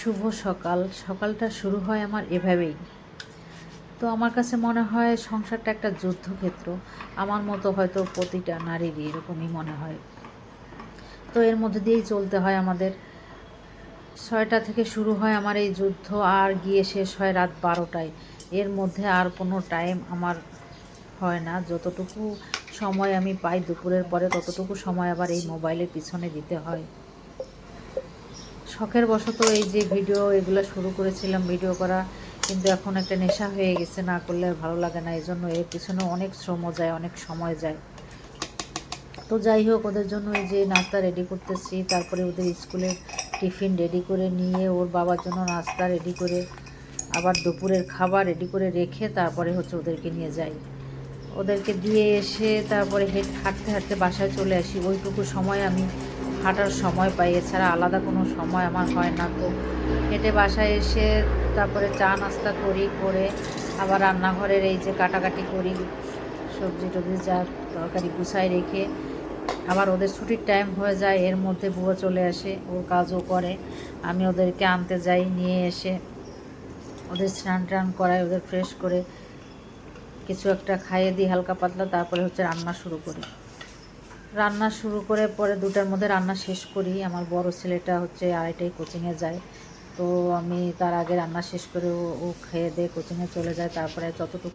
শুভ সকাল। সকালটা শুরু হয় আমার এভাবেই। তো আমার কাছে মনে হয় সংসারটা একটা যুদ্ধক্ষেত্র। আমার মতো হয়তো প্রতিটা নারীরই এরকমই মনে হয়। তো এর মধ্যে দিয়েই চলতে হয় আমাদের। ৬টা থেকে শুরু হয় আমার এই যুদ্ধ, আর গিয়ে শেষ হয় রাত 12টায়। এর মধ্যে আর কোনো টাইম আমার হয় না। যতটুকু সময় আমি পাই দুপুরের পরে, ততটুকু সময় আবার এই মোবাইলের পিছনে দিতে হয়। শখের বশত এই যে ভিডিও এগুলো শুরু করেছিলাম ভিডিও করা, কিন্তু এখন একটা নেশা হয়ে গেছে, না করলে আর ভালো লাগে না। এজন্য এর পিছনে অনেক শ্রম যায়, অনেক সময় যায়। তো যাই হোক, ওদের জন্য এই যে নাস্তা রেডি করতেছি, তারপরে ওদের স্কুলের টিফিন রেডি করে নিয়ে ওর বাবার জন্য নাস্তা রেডি করে, আবার দুপুরের খাবার রেডি করে রেখে তারপরে ওদেরকে নিয়ে যাই। ওদেরকে দিয়ে এসে তারপরে হাঁটতে হাঁটতে বাসায় চলে আসি। ওইটুকু সময় আমি হাঁটার সময় পাই, এছাড়া আলাদা কোনো সময় আমার হয় না। তো হেঁটে বাসায় এসে তারপরে চা নাস্তা করি, করে আবার রান্নাঘরের এই যে কাটাকাটি করি, সবজি টবজি যা তরকারি গুছাই রেখে আবার ওদের ছুটির টাইম হয়ে যায়। এর মধ্যে বুয়া চলে আসে, ওর কাজও করে। আমি ওদেরকে আনতে যাই, নিয়ে এসে ওদের স্নান টান করাই, ওদের ফ্রেশ করে কিছু একটা খাইয়ে দিই হালকা পাতলা। তারপরে রান্না শুরু করি। রান্না শুরু করে পরে 2টার মধ্যে রান্না শেষ করি। আমার বড় ছেলেটা 2:30টায় কোচিংয়ে যায়। তো আমি তার আগে রান্না শেষ করে ও খেয়ে দিয়ে কোচিংয়ে চলে যায়। তারপরে যতটুকু